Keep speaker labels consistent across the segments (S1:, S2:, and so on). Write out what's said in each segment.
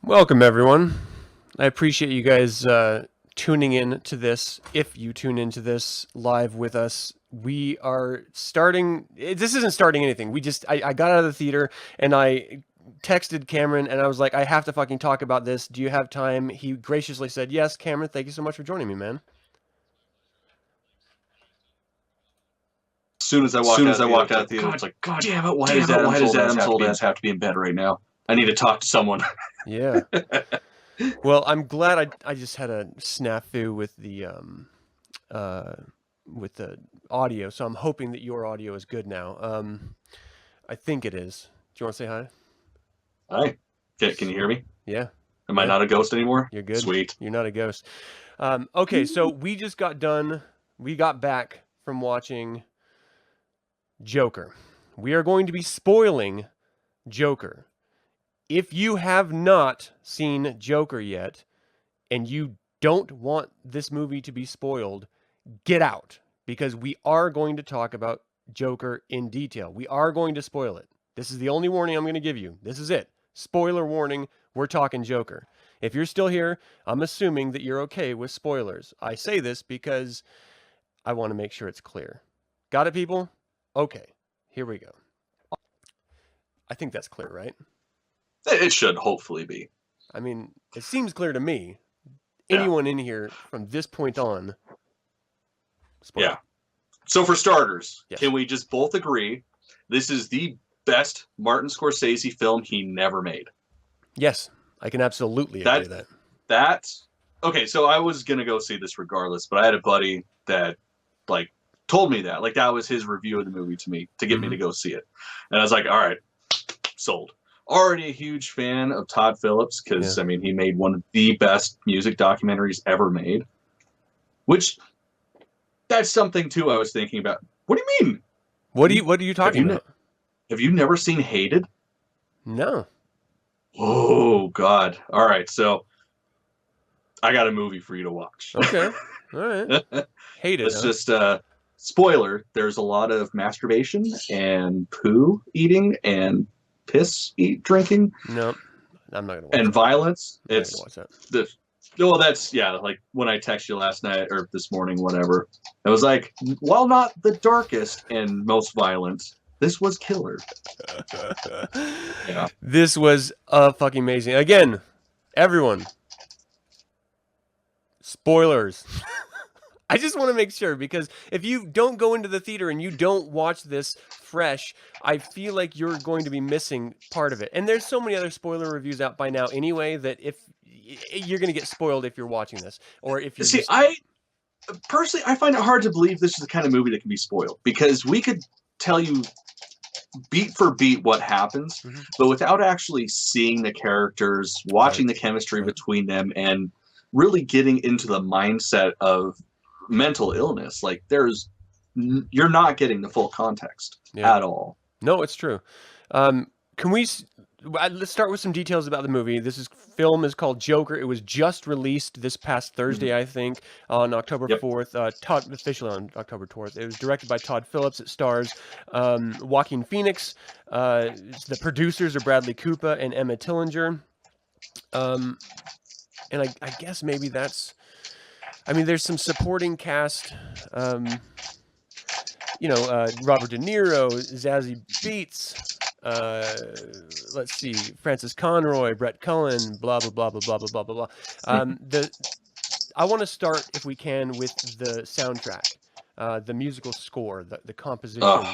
S1: Welcome, everyone. I appreciate you guys tuning in to this. If you tune into this live with us, we are starting. This isn't starting anything. I got out of the theater and I texted Cameron and I was like, I have to fucking talk about this. Do you have time? He graciously said, yes, Cameron, thank you so much for joining me, man.
S2: As soon as I walked out of the theater, it's like, God damn it, why does Adam's old ass have to be in bed right now? I need to talk to someone.
S1: Yeah. Well, I'm glad I just had a snafu with the audio, so I'm hoping that your audio is good now. I think it is. Do you want to say hi?
S2: Hi. Can you hear me?
S1: Yeah.
S2: Am I not a ghost anymore?
S1: You're good.
S2: Sweet.
S1: You're not a ghost. Okay, so we just got done. We got back from watching Joker. We are going to be spoiling Joker. If you have not seen Joker yet, and you don't want this movie to be spoiled, get out, because we are going to talk about Joker in detail. We are going to spoil it. This is the only warning I'm going to give you. This is it. Spoiler warning. We're talking Joker. If you're still here, I'm assuming that you're okay with spoilers. I say this because I want to make sure it's clear. Got it, people? Okay, here we go. I think that's clear, right?
S2: It should hopefully be.
S1: I mean, it seems clear to me. Anyone in here from this point on, spoil.
S2: Yeah. So for starters,
S1: Yes.
S2: Can we just both agree this is the best Martin Scorsese film he never made?
S1: Yes, I can absolutely agree with that.
S2: Okay, so I was gonna go see this regardless, but I had a buddy that told me that. That was his review of the movie to me to get me to go see it. And I was like, all right, sold. Already a huge fan of Todd Phillips because I mean he made one of the best music documentaries ever made. Which that's something too I was thinking about. What do you mean?
S1: What are you talking about?
S2: Have you never seen Hated?
S1: No.
S2: Oh God. All right, so I got a movie for you to watch.
S1: Okay. All right. Hated.
S2: It's just spoiler, there's a lot of masturbation and poo eating and piss drinking.
S1: No, I'm not gonna watch
S2: and
S1: that.
S2: Violence.
S1: I'm
S2: It's that's like when I texted you last night or this morning, whatever. I was like, while not the darkest and most violent, this was killer. Yeah.
S1: This was fucking amazing. Again, everyone. Spoilers. I just want to make sure, because if you don't go into the theater and you don't watch this fresh, I feel like you're going to be missing part of it. And there's so many other spoiler reviews out by now anyway that if you're going to get spoiled if you're watching this, or if you
S2: I personally find it hard to believe this is the kind of movie that can be spoiled, because we could tell you beat for beat what happens, but without actually seeing the characters, watching the chemistry between them, and really getting into the mindset of mental illness, you're not getting the full context at all.
S1: No, it's true. Let's start with some details about the movie. Film is called Joker. It was just released this past Thursday, I think, on October 4th. Officially on October 4th. It was directed by Todd Phillips. It stars Joaquin Phoenix. The producers are Bradley Cooper and Emma Tillinger. And I guess maybe that's... I mean, there's some supporting cast. Robert De Niro, Zazie Beetz, let's see, Francis Conroy, Brett Cullen, blah blah blah blah blah blah blah blah. I want to start, if we can, with the soundtrack, the musical score, the composition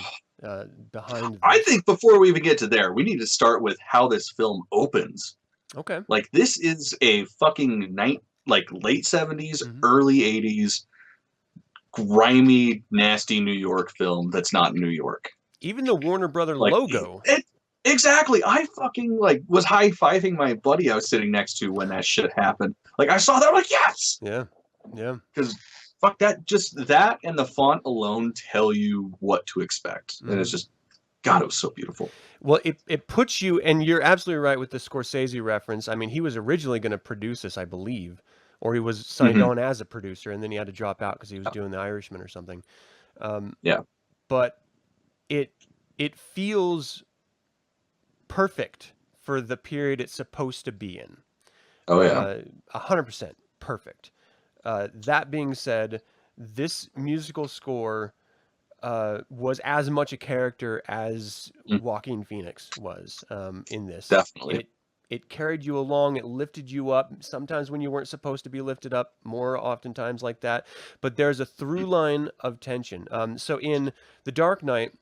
S1: behind this.
S2: I think before we even get to there, we need to start with how this film opens.
S1: Okay.
S2: This is a fucking late 70s, early 80s, grimy, nasty New York film that's not New York.
S1: Even the Warner Brother logo.
S2: Exactly. I fucking was high-fiving my buddy I was sitting next to when that shit happened. I saw that, I'm like, yes!
S1: Yeah.
S2: Because fuck that, just that and the font alone tell you what to expect. And it's just, God, it was so beautiful.
S1: Well, it puts you, and you're absolutely right with the Scorsese reference. I mean, he was originally going to produce this, I believe, or he was signed on as a producer, and then he had to drop out because he was doing The Irishman or something. But it feels perfect for the period it's supposed to be in.
S2: Oh yeah.
S1: 100% perfect. That being said, this musical score was as much a character as
S2: Mm,
S1: Joaquin Phoenix was in this.
S2: definitely.
S1: It carried you along, it lifted you up, sometimes when you weren't supposed to be lifted up, more oftentimes like that. But there's a through line of tension. So in The Dark Knight,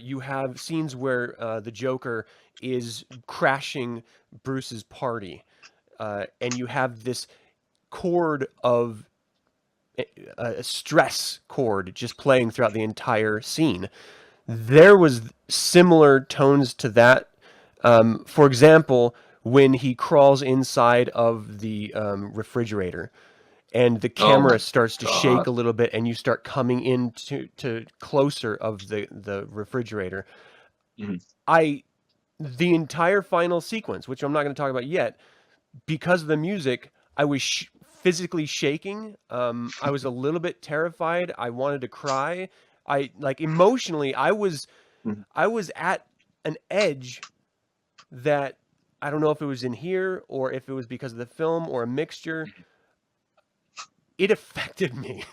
S1: you have scenes where the Joker is crashing Bruce's party, and you have this chord of a stress chord just playing throughout the entire scene. There was similar tones to that. For example, when he crawls inside of the refrigerator and the
S2: Oh
S1: camera
S2: my
S1: starts to shake
S2: god.
S1: a little bit and you start coming into to closer of the refrigerator.
S2: Mhm.
S1: The entire final sequence, which I'm not going to talk about yet, because of the music, I was physically shaking. I was a little bit terrified. I wanted to cry. I like emotionally,
S2: Mhm.
S1: I was at an edge that I don't know if it was in here or if it was because of the film or a mixture. It affected me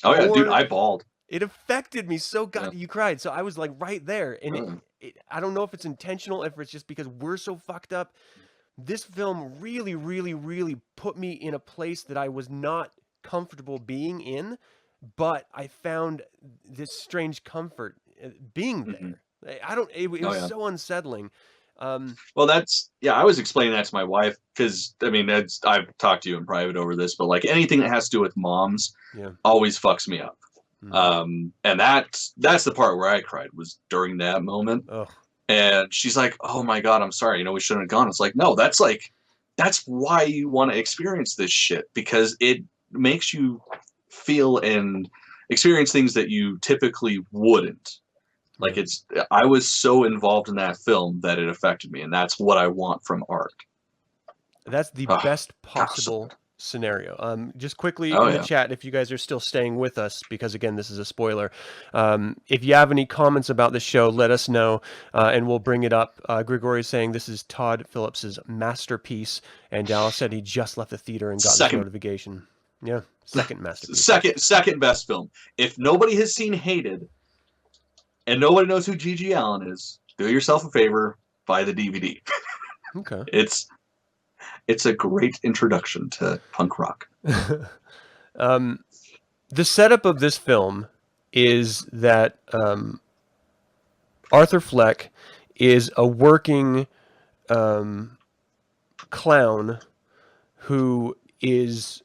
S2: Oh yeah, dude,
S1: more.
S2: I bawled.
S1: It affected me so
S2: Yeah.
S1: God you cried. So I was like right there, and
S2: Uh,
S1: I don't know if it's intentional, if it's just because we're so fucked up. This film really, really, really put me in a place that I was not comfortable being in, but I found this strange comfort being
S2: mhm.
S1: there. I don't. It
S2: Oh
S1: was
S2: yeah.
S1: so unsettling.
S2: Well, that's yeah. I was explaining that to my wife because I mean, that's I've talked to you in private over this, but like anything that has to do with moms
S1: Yeah.
S2: always fucks me up.
S1: Hmm.
S2: And that's the part where I cried was during that moment.
S1: Oh.
S2: And she's like, "Oh my god, I'm sorry. You know, we shouldn't have gone." It's like, no, that's why you want to experience this shit because it makes you feel and experience things that you typically wouldn't. Like
S1: Yeah.
S2: I was so involved in that film that it affected me, and that's what I want from art.
S1: That's the
S2: Oh,
S1: best
S2: God, so
S1: possible
S2: good.
S1: scenario. Just quickly
S2: Oh
S1: in the
S2: yeah.
S1: chat, if you guys are still staying with us, because again, this is a spoiler. If you have any comments about the show, let us know, and we'll bring it up. Grigori is saying this is Todd Phillips's masterpiece, and Dallas said he just left the theater and got this
S2: Second,
S1: notification. Yeah, second masterpiece.
S2: second best film. If nobody has seen Hated and nobody knows who Gigi Allen is, do yourself a favor, buy the DVD.
S1: Okay.
S2: It's it's a great introduction to punk rock.
S1: um, the setup of this film is that Arthur Fleck is a working um, clown who is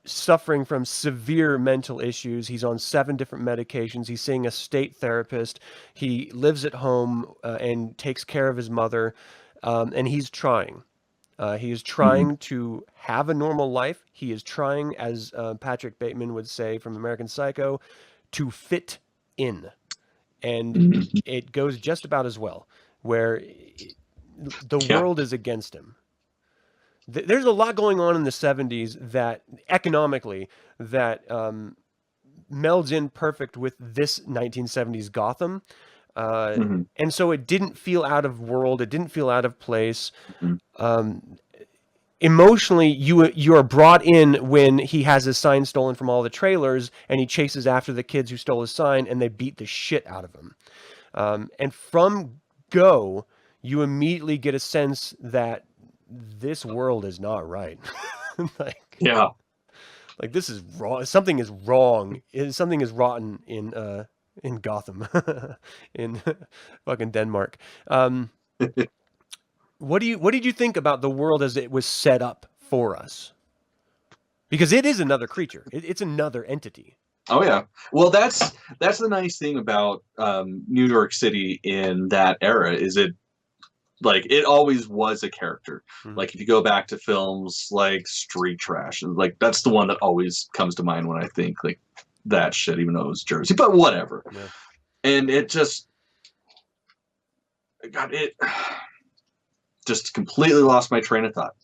S1: suffering from severe mental issues. He's on 7 different medications. He's seeing a state therapist. He lives at home and takes care of his mother, and he's trying. He is
S2: Mhm.
S1: trying to have a normal life. He is trying, as Patrick Bateman would say from American Psycho, to fit in. And
S2: Mhm.
S1: it goes just about as well, where the
S2: Yeah.
S1: world is against him. There's a lot going on in the 70s that economically that melds in perfect with this 1970s Gotham.
S2: Mhm.
S1: And so it didn't feel out of world. It didn't feel out of place.
S2: Mhm.
S1: Emotionally, you are brought in when he has his sign stolen from all the trailers and he chases after the kids who stole his sign and they beat the shit out of him. And from go, you immediately get a sense that this world is not right. like,
S2: Yeah.
S1: like this is wrong. Something is wrong. Something is rotten in Gotham, in fucking Denmark. What did you think about the world as it was set up for us? Because it is another creature. It's another entity.
S2: Oh yeah. Well, that's the nice thing about New York City in that era is it like it always was a character.
S1: Hmm.
S2: Like if you go back to films like Street Trash, and like that's the one that always comes to mind when I think like that shit, even though it was Jersey, but whatever.
S1: Yeah.
S2: And it just got it just completely lost my train of thought.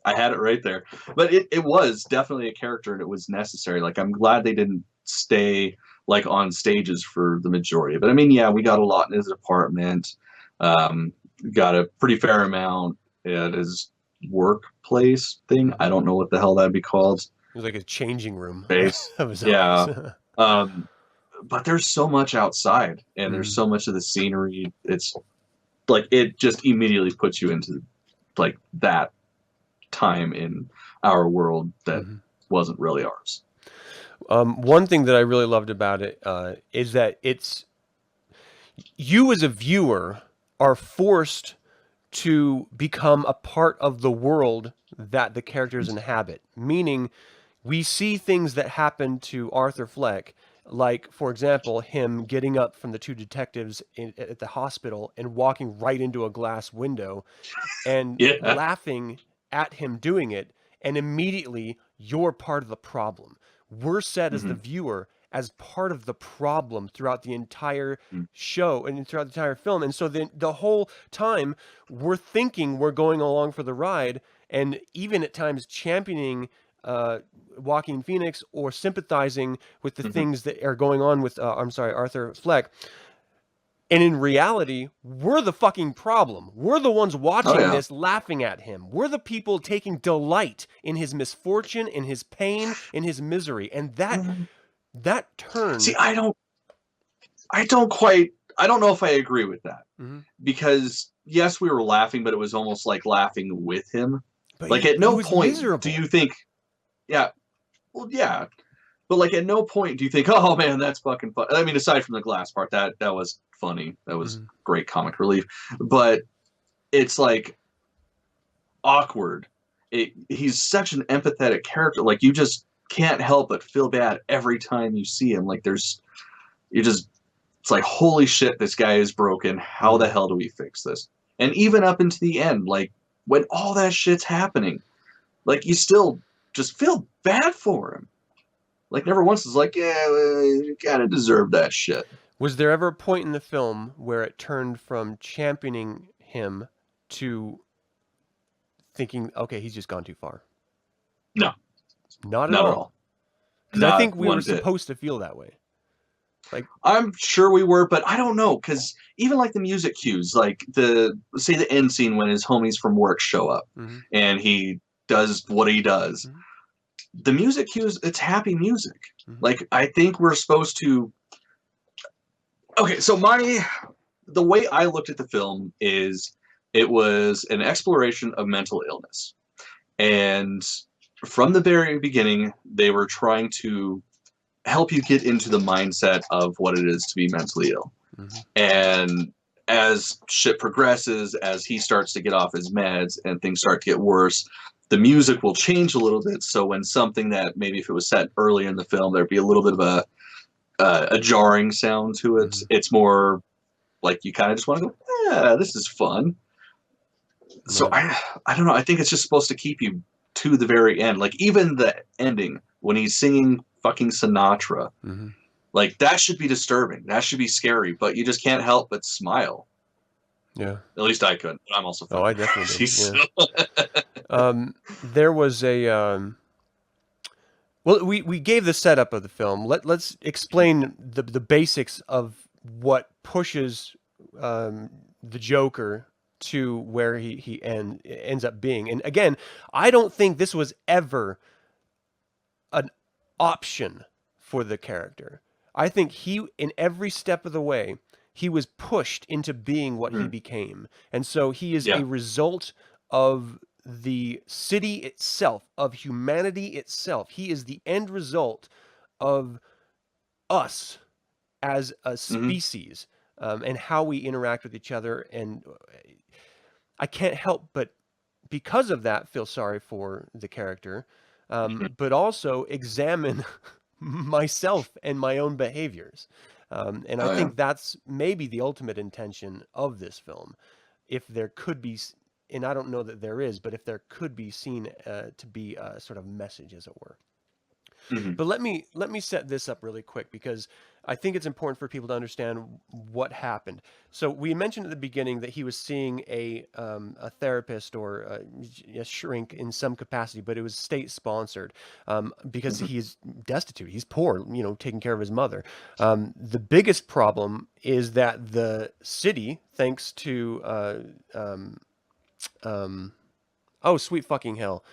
S2: I had it right there. But it was definitely a character and it was necessary. Like I'm glad they didn't stay like on stages for the majority of it. I mean, yeah, we got a lot in his apartment. Got a pretty fair amount at his workplace thing. I don't know what the hell that'd be called.
S1: It was like a changing room
S2: Base.
S1: of his
S2: Yeah.
S1: office.
S2: But there's so much outside, and there's so much of the scenery. It's like it just immediately puts you into like that time in our world that wasn't really ours.
S1: One thing that I really loved about it is that it's you as a viewer are forced to become a part of the world that the characters inhabit. Meaning, we see things that happen to Arthur Fleck, like, for example, him getting up from the two detectives at the hospital and walking right into a glass window and
S2: Yeah.
S1: laughing at him doing it, and immediately you're part of the problem. We're set as the viewer as part of the problem throughout the entire show and throughout the entire film. And so the whole time we're thinking we're going along for the ride, and even at times championing Joaquin Phoenix or sympathizing with the things that are going on with Arthur Fleck. And in reality, we're the fucking problem. We're the ones watching this, laughing at him. We're the people taking delight in his misfortune, in his pain, in his misery. And that turn.
S2: See, I don't know if I agree with that. Because yes, we were laughing, but it was almost like laughing with him.
S1: But
S2: like at no point
S1: miserable.
S2: do you think, yeah, well, yeah, but like at no point do you think, oh man, that's fucking fun. I mean, aside from the glass part, that was funny. That was great comic relief. But it's like awkward. He's such an empathetic character. Like you just can't help but feel bad every time you see him. Like it's like, holy shit, this guy is broken. How the hell do we fix this? And even up into the end, like when all that shit's happening, like you still just feel bad for him. Like never once is like, yeah, you kind of deserve that shit.
S1: Was there ever a point in the film where it turned from championing him to thinking, okay, he's just gone too far?
S2: No.
S1: Not at all. Because I think we were supposed to feel that way. Like
S2: I'm sure we were, but I don't know, because even like the music cues, like the end scene when his homies from work show up and he does what he does. The music cues, it's happy music. Like I think we're supposed to. Okay, so the way I looked at the film is it was an exploration of mental illness, and from the very beginning, they were trying to help you get into the mindset of what it is to be mentally ill. And as shit progresses, as he starts to get off his meds and things start to get worse, the music will change a little bit. So when something that maybe if it was set early in the film, there'd be a little bit of a jarring sound to it. It's more like you kind of just want to go, yeah, this is fun. So I don't know. I think it's just supposed to keep you to the very end. Like even the ending when he's singing fucking Sinatra, like that should be disturbing. That should be scary, but you just can't help but smile.
S1: Yeah.
S2: At least I could. I'm also
S1: funny. Oh, I definitely did. Yeah. There was a well, we gave the setup of the film. Let's explain the basics of what pushes the Joker to where he ends up being. And again, I don't think this was ever an option for the character. I think he, in every step of the way, he was pushed into being what he became. And so he is a result of the city itself, of humanity itself. He is the end result of us as a species, and how we interact with each other. And I can't help but, because of that, feel sorry for the character, but also examine myself and my own behaviors. And I think that's maybe the ultimate intention of this film. If there could be, and I don't know that there is, but if there could be seen to be a sort of message, as it were. But let me set this up really quick, because I think it's important for people to understand what happened. So we mentioned at the beginning that he was seeing a therapist or a shrink in some capacity, but it was state sponsored, because he is destitute. He's poor, taking care of his mother. The biggest problem is that the city, thanks to Oh, sweet fucking hell.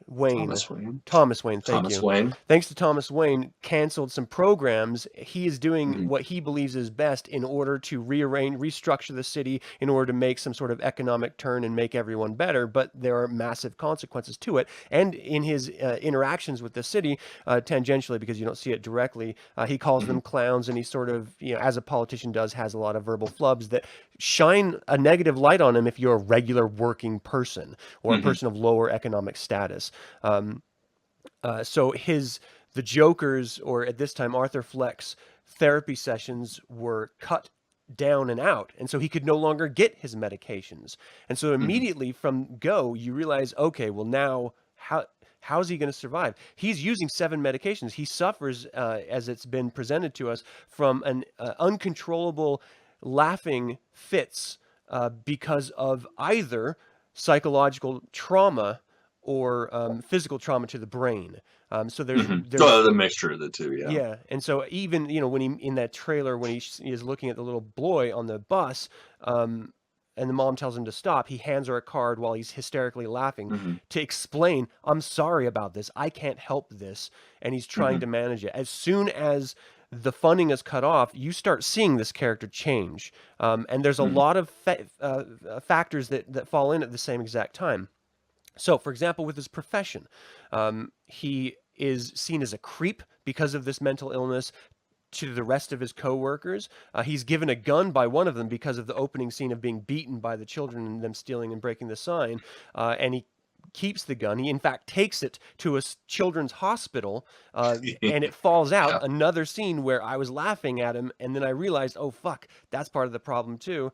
S1: Wayne.
S2: Thomas Wayne.
S1: Thomas Wayne, thank
S2: Thomas
S1: you.
S2: Wayne.
S1: Thanks to Thomas Wayne, canceled some programs. He is doing
S2: Mhm.
S1: what he believes is best in order to rearrange, restructure the city in order to make some sort of economic turn and make everyone better. But there are massive consequences to it. And in his interactions with the city, tangentially, because you don't see it directly, he calls them clowns, and he sort of, as a politician does, has a lot of verbal flubs that shine a negative light on him if you're a regular working person or a person of lower economic status. So the Joker's, or at this time Arthur Fleck's, therapy sessions were cut down and out, and so he could no longer get his medications. And so immediately from go, you realize, okay, well now how's he going to survive? He's using 7 medications. He suffers, as it's been presented to us, from an uncontrollable laughing fits because of either psychological trauma or physical trauma to the brain. So there's
S2: the mixture of the two, yeah.
S1: Yeah, and so even when he in that trailer, when he is looking at the little boy on the bus, and the mom tells him to stop, he hands her a card while he's hysterically laughing to explain, "I'm sorry about this. I can't help this," and he's trying to manage it. As soon as the funding is cut off, you start seeing this character change, and there's a lot of factors that fall in at the same exact time. So, for example, with his profession, he is seen as a creep because of this mental illness to the rest of his co-workers. He's given a gun by one of them because of the opening scene of being beaten by the children and them stealing and breaking the sign. And he keeps the gun. He, in fact, takes it to a children's hospital, and it falls out.
S2: Yeah.
S1: Another scene where I was laughing at him, and then I realized, oh, fuck, that's part of the problem, too.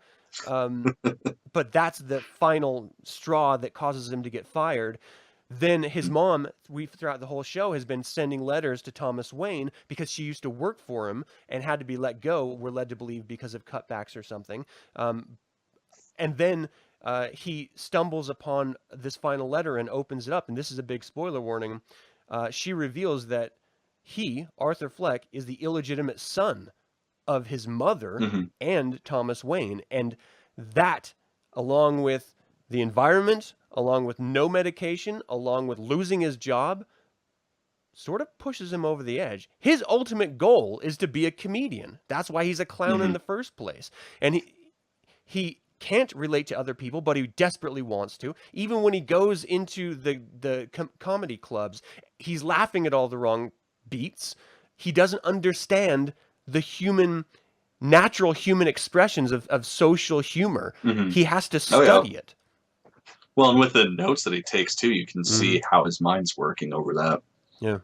S1: But that's the final straw that causes him to get fired. Then his mom, throughout the whole show, has been sending letters to Thomas Wayne because she used to work for him and had to be let go, we're led to believe because of cutbacks or something. And then he stumbles upon this final letter and opens it up, and this is a big spoiler warning. She reveals that he, Arthur Fleck, is the illegitimate son of his mother and Thomas Wayne. And that, along with the environment, along with no medication, along with losing his job, sort of pushes him over the edge. His ultimate goal is to be a comedian. That's why he's a clown in the first place. And he can't relate to other people, but he desperately wants to. Even when he goes into the comedy clubs, he's laughing at all the wrong beats. He doesn't understand the natural human expressions of social humor. He has to study it.
S2: Well, and with the notes that he takes too, you can see how his mind's working over that.
S1: Yeah.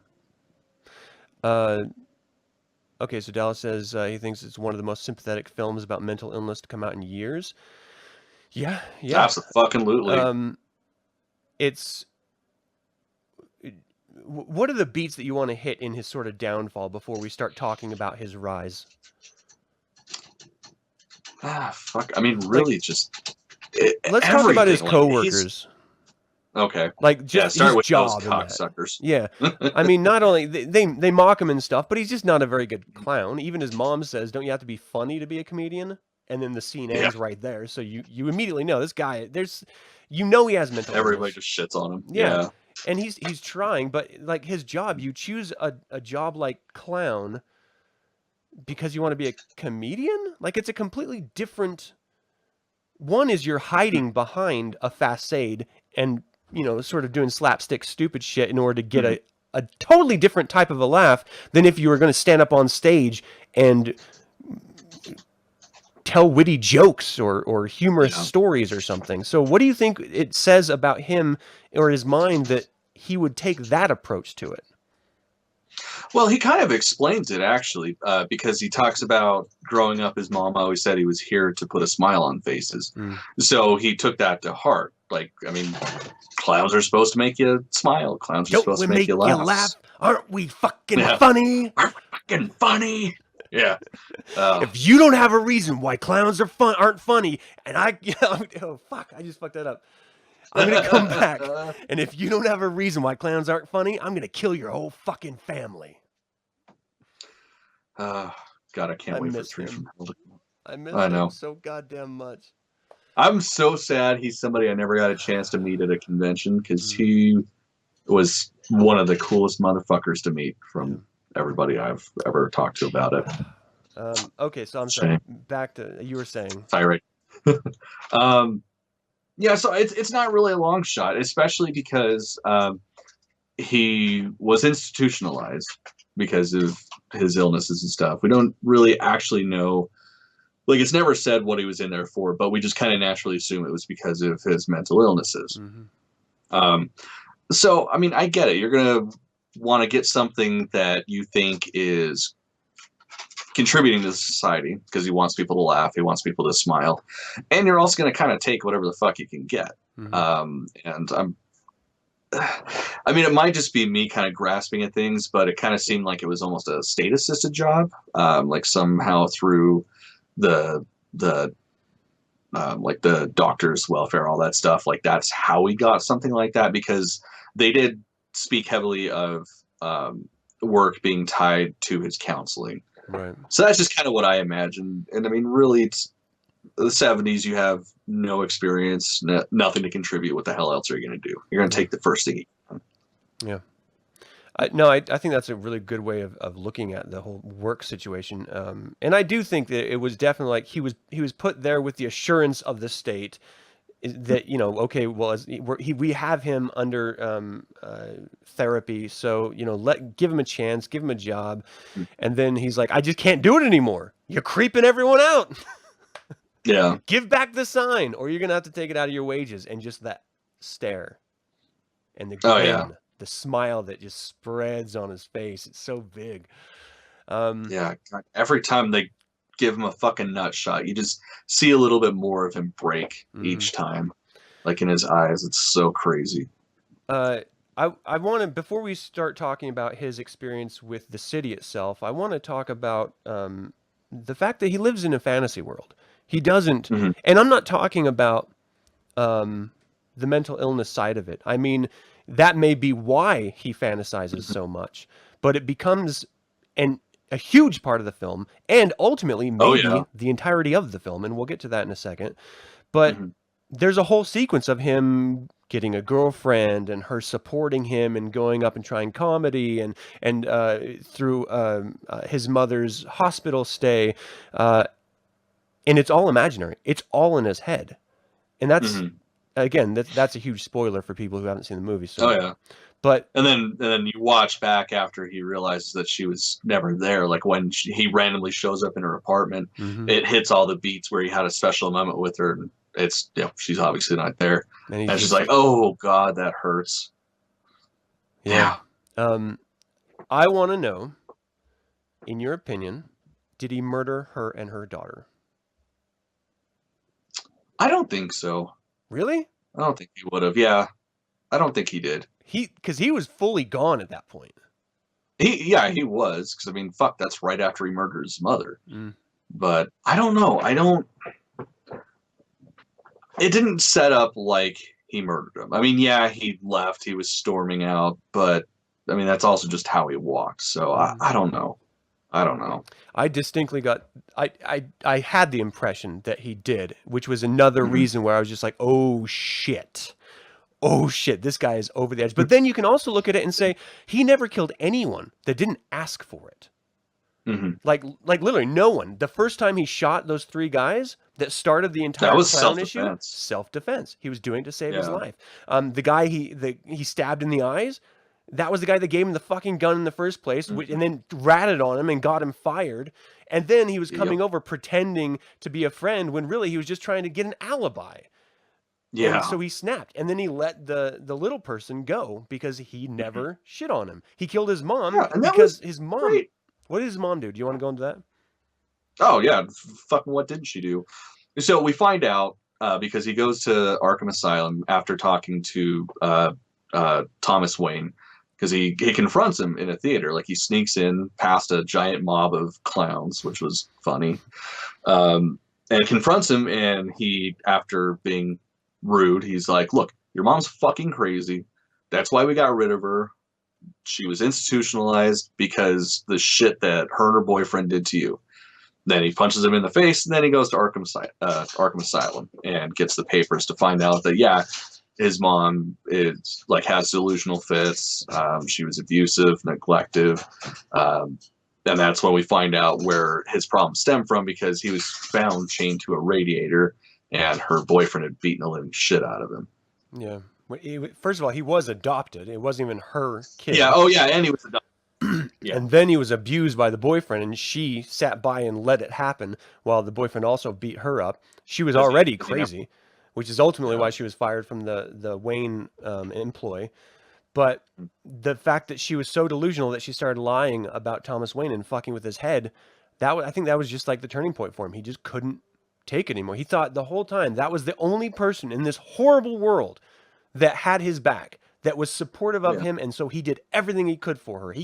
S1: Okay, so Dallas says he thinks it's one of the most sympathetic films about mental illness to come out in years. Yeah.
S2: Absolutely.
S1: What are the beats that you want to hit in his sort of downfall before we start talking about his rise?
S2: Fuck. I mean, really,
S1: let's talk about his coworkers.
S2: Okay.
S1: Like, just
S2: start
S1: his
S2: with
S1: job
S2: those cocksuckers.
S1: Yeah. I mean, not only they mock him and stuff, but he's just not a very good clown. Even his mom says, "Don't you have to be funny to be a comedian?" And then the scene ends right there. So you immediately know this guy. He has mental illness.
S2: Everybody just shits on him.
S1: Yeah. And he's trying, but like his job, you choose a job like clown because you want to be a comedian? Like, it's a completely different. One is you're hiding behind a facade and, sort of doing slapstick stupid shit in order to get a totally different type of a laugh than if you were going to stand up on stage and tell witty jokes or humorous stories or something. So what do you think it says about him or his mind that he would take that approach to it?
S2: Well, he kind of explains it, actually, because he talks about growing up, his mom always said he was here to put a smile on faces. So he took that to heart. Like, I mean, clowns are supposed to make you smile. Clowns are supposed to make you laugh.
S1: Aren't we fucking funny?
S2: Aren't we fucking funny? Yeah.
S1: If you don't have a reason why clowns aren't funny, and oh fuck, I just fucked that up. I'm going to come back, and if you don't have a reason why clowns aren't funny, I'm going to kill your whole fucking family.
S2: God, I can't wait for 3 from Hell to come.
S1: I miss him so goddamn much.
S2: I'm so sad he's somebody I never got a chance to meet at a convention because
S1: Mm.
S2: he was one of the coolest motherfuckers to meet from
S1: Yeah.
S2: everybody I've ever talked to about it.
S1: Okay, so I'm sorry.
S2: Shame.
S1: Back to you were saying.
S2: Sorry. Yeah, so it's not really a long shot, especially because he was institutionalized because of his illnesses and stuff. We don't really actually know. Like, it's never said what he was in there for, but we just kind of naturally assume it was because of his mental illnesses.
S1: Mm-hmm.
S2: So, I mean, I get it. You're going to want to get something that you think is contributing to society because he wants people to laugh, he wants people to smile, and you're also going to kind of take whatever the fuck you can get.
S1: Mm-hmm.
S2: And I mean, it might just be me kind of grasping at things, but it kind of seemed like it was almost a state assisted job, like somehow through the like the doctor's welfare, all that stuff. Like that's how we got something like that, because they did speak heavily of work being tied to his counseling.
S1: Right.
S2: So that's just kind of what I imagined. And I mean, really, it's the 70s. You have no experience, nothing to contribute. What the hell else are you going to do? You're going to take the first thing you can.
S1: Yeah. I think that's a really good way of looking at the whole work situation. And I do think that it was definitely like he was put there with the assurance of the state that, you know, okay, well, we have him under therapy, so, you know, give him a chance, give him a job. And then he's like, I just can't do it anymore. You're creeping everyone out.
S2: Yeah.
S1: Give back the sign, or you're going to have to take it out of your wages. And just that stare and the grin, the smile that just spreads on his face. It's so big.
S2: Yeah. God, every time they give him a fucking nut shot, you just see a little bit more of him break each time. Like in his eyes. It's so crazy.
S1: I want to, before we start talking about his experience with the city itself, I want to talk about the fact that he lives in a fantasy world. He doesn't, and I'm not talking about the mental illness side of it. I mean, that may be why he fantasizes so much, but it becomes a huge part of the film, and ultimately maybe the entirety of the film, and we'll get to that in a second. But there's a whole sequence of him getting a girlfriend and her supporting him and going up and trying comedy and through his mother's hospital stay, and it's all imaginary. It's all in his head, and that's again that's a huge spoiler for people who haven't seen the movie. So, but
S2: and then you watch back after he realizes that she was never there. Like when he randomly shows up in her apartment, it hits all the beats where he had a special moment with her. And it's, you know, she's obviously not there, and she's like, "Oh God, that hurts."
S1: Yeah. I want to know, in your opinion, did he murder her and her daughter?
S2: I don't think so.
S1: Really?
S2: I don't think he would have. Yeah, I don't think he did.
S1: Because he was fully gone at that point.
S2: He was. Because I mean, fuck, that's right after he murdered his mother. But I don't know. It didn't set up like he murdered him. I mean, yeah, he left. He was storming out, but I mean, that's also just how he walked. So I don't know. I don't know.
S1: I distinctly got. I had the impression that he did, which was another reason where I was just like, oh shit, this guy is over the edge. But then you can also look at it and say he never killed anyone that didn't ask for it. Like literally no one. The first time he shot those 3 guys that started the entire clown issue, self-defense. He was doing it to save his life. The guy he stabbed in the eyes, that was the guy that gave him the fucking gun in the first place, and then ratted on him and got him fired. And then he was coming over pretending to be a friend when really he was just trying to get an alibi. Yeah. And so he snapped, and then he let the little person go because he never shit on him. He killed his mom because his mom. Great. What did his mom do? Do you want to go into that?
S2: Oh yeah, fucking what didn't she do? So we find out because he goes to Arkham Asylum after talking to Thomas Wayne, because he confronts him in a theater. Like he sneaks in past a giant mob of clowns, which was funny, and confronts him. And he, after being rude, he's like, "Look, your mom's fucking crazy. That's why we got rid of her. She was institutionalized because the shit that her and her boyfriend did to you. Then he punches him in the face, and then he goes to Arkham Asylum and gets the papers to find out that, yeah, his mom is like has delusional fits. She was abusive, neglective. And that's when we find out where his problems stem from, because he was found chained to a radiator and her boyfriend had beaten the living shit out of him.
S1: Yeah. First of all, he was adopted. It wasn't even her kid.
S2: Yeah. Oh, yeah. And he was adopted.
S1: Yeah. And then he was abused by the boyfriend, and she sat by and let it happen while the boyfriend also beat her up. She was already crazy, which is ultimately why she was fired from the Wayne employ. But the fact that she was so delusional that she started lying about Thomas Wayne and fucking with his head, I think that was just like the turning point for him. He just couldn't take it anymore. He thought the whole time that was the only person in this horrible world that had his back, that was supportive of him, and so he did everything he could for her.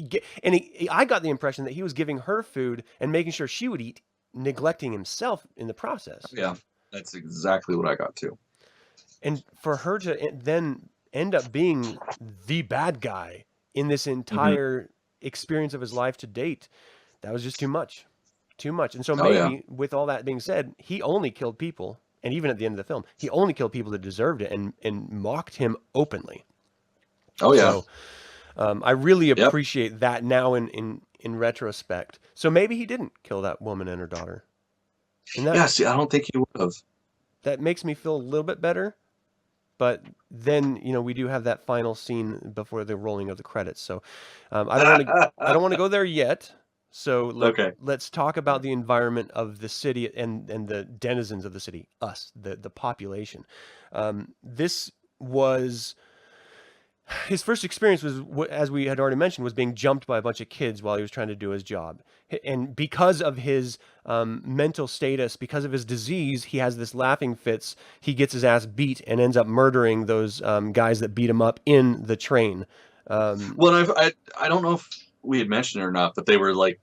S1: I got the impression that he was giving her food and making sure she would eat, neglecting himself in the process.
S2: Yeah, that's exactly what I got too.
S1: And for her to then end up being the bad guy in this entire experience of his life to date, that was just too much. Too much. And so maybe with all that being said, he only killed people, and even at the end of the film, he only killed people that deserved it and mocked him openly.
S2: Oh, yeah.
S1: So, I really appreciate that now in retrospect. So maybe he didn't kill that woman and her daughter. And
S2: see, I don't think he would have.
S1: That makes me feel a little bit better. But then, we do have that final scene before the rolling of the credits. So I don't want to go there yet. So let's talk about the environment of the city and the denizens of the city, us, the population. This was his first experience was, as we had already mentioned, was being jumped by a bunch of kids while he was trying to do his job. And because of his mental status, because of his disease, he has this laughing fits. He gets his ass beat and ends up murdering those guys that beat him up in the train.
S2: Well, I don't know if we had mentioned it or not, but they were like,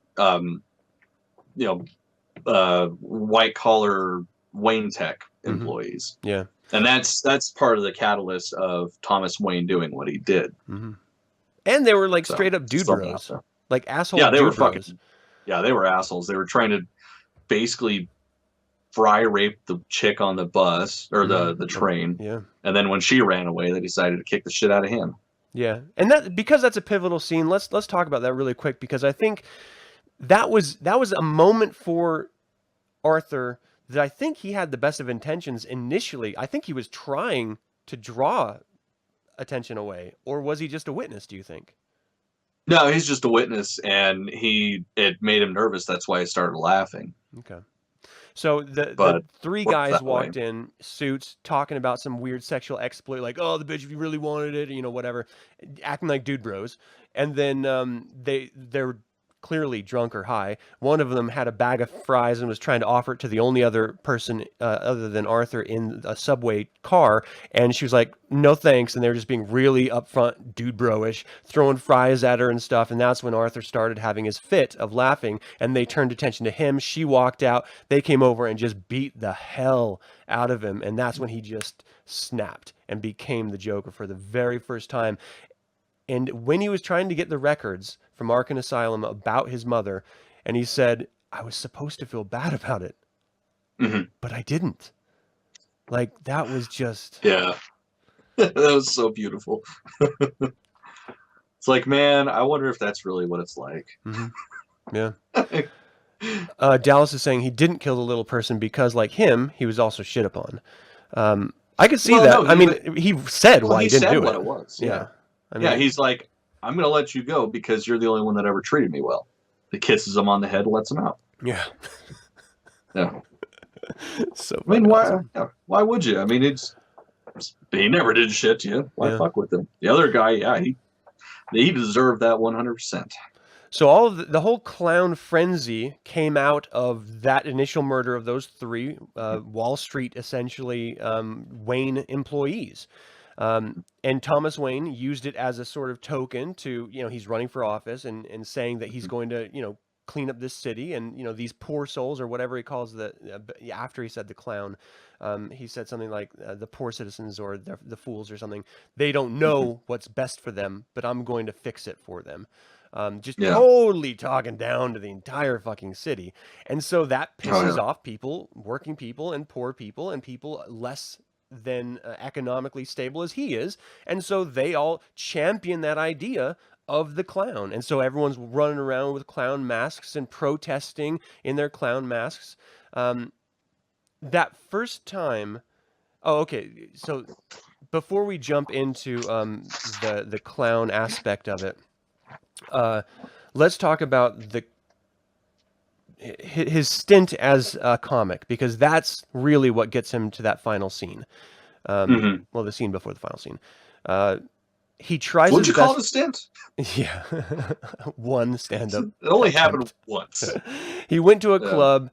S2: white collar Wayne Tech employees.
S1: Yeah.
S2: And that's part of the catalyst of Thomas Wayne doing what he did.
S1: Mm-hmm. And they were like straight up dude bros, like asshole.
S2: Yeah, they were
S1: bros.
S2: fucking. Yeah, they were assholes. They were trying to basically fry rape the chick on the bus or the train.
S1: Yeah. And
S2: then when she ran away, they decided to kick the shit out of him.
S1: Yeah, and because that's a pivotal scene. Let's talk about that really quick, because I think that was a moment for Arthur that I think he had the best of intentions initially. I think he was trying to draw attention away, or was he just a witness, do you think?
S2: No, he's just a witness, and it made him nervous. That's why he started laughing.
S1: Okay. So the three guys walked in, suits, talking about some weird sexual exploit, like, oh, the bitch, if you really wanted it, whatever, acting like dude bros. And then they're clearly drunk or high. One of them had a bag of fries and was trying to offer it to the only other person other than Arthur in a subway car, and she was like, no thanks. And they were just being really upfront, dude bro-ish, throwing fries at her and stuff. And that's when Arthur started having his fit of laughing, and they turned attention to him. She walked out. They came over and just beat the hell out of him, and that's when he just snapped and became the Joker for the very first time. And when he was trying to get the records from Arkham Asylum about his mother, and he said, I was supposed to feel bad about it, but I didn't. Like, that was just...
S2: Yeah. That was so beautiful. It's like, man, I wonder if that's really what it's like.
S1: Yeah. Dallas is saying he didn't kill the little person because, like him, he was also shit upon. I could see that. No, he said why he didn't do it.
S2: He said what it was. Yeah. He's like, I'm going to let you go because you're the only one that ever treated me well. He kisses him on the head, lets him out.
S1: Yeah.
S2: Yeah.
S1: So
S2: I mean, why would you? I mean, he never did shit to you. Why fuck with him? The other guy, he deserved that 100%.
S1: So all of the whole clown frenzy came out of that initial murder of those three Wall Street, essentially, Wayne employees. And Thomas Wayne used it as a sort of token to, he's running for office and saying that he's going to, clean up this city and, these poor souls, or whatever he calls after he said the clown, he said something like the poor citizens or the fools or something. They don't know what's best for them, but I'm going to fix it for them. just
S2: Yeah.
S1: totally talking down to the entire fucking city. And so that pisses
S2: yeah.
S1: off people, working people and poor people and people less than economically stable as he is. And so they all champion that idea of the clown. And so everyone's running around with clown masks and protesting in their clown masks. That first time, oh, okay. So before we jump into the clown aspect of it, let's talk about his stint as a comic, because that's really what gets him to that final scene. Well, the scene before the final scene. He tries
S2: Would
S1: his
S2: you call
S1: best.
S2: it a stint?
S1: Yeah, one stand-up.
S2: It only happened
S1: attempt.
S2: once.
S1: He went to a club,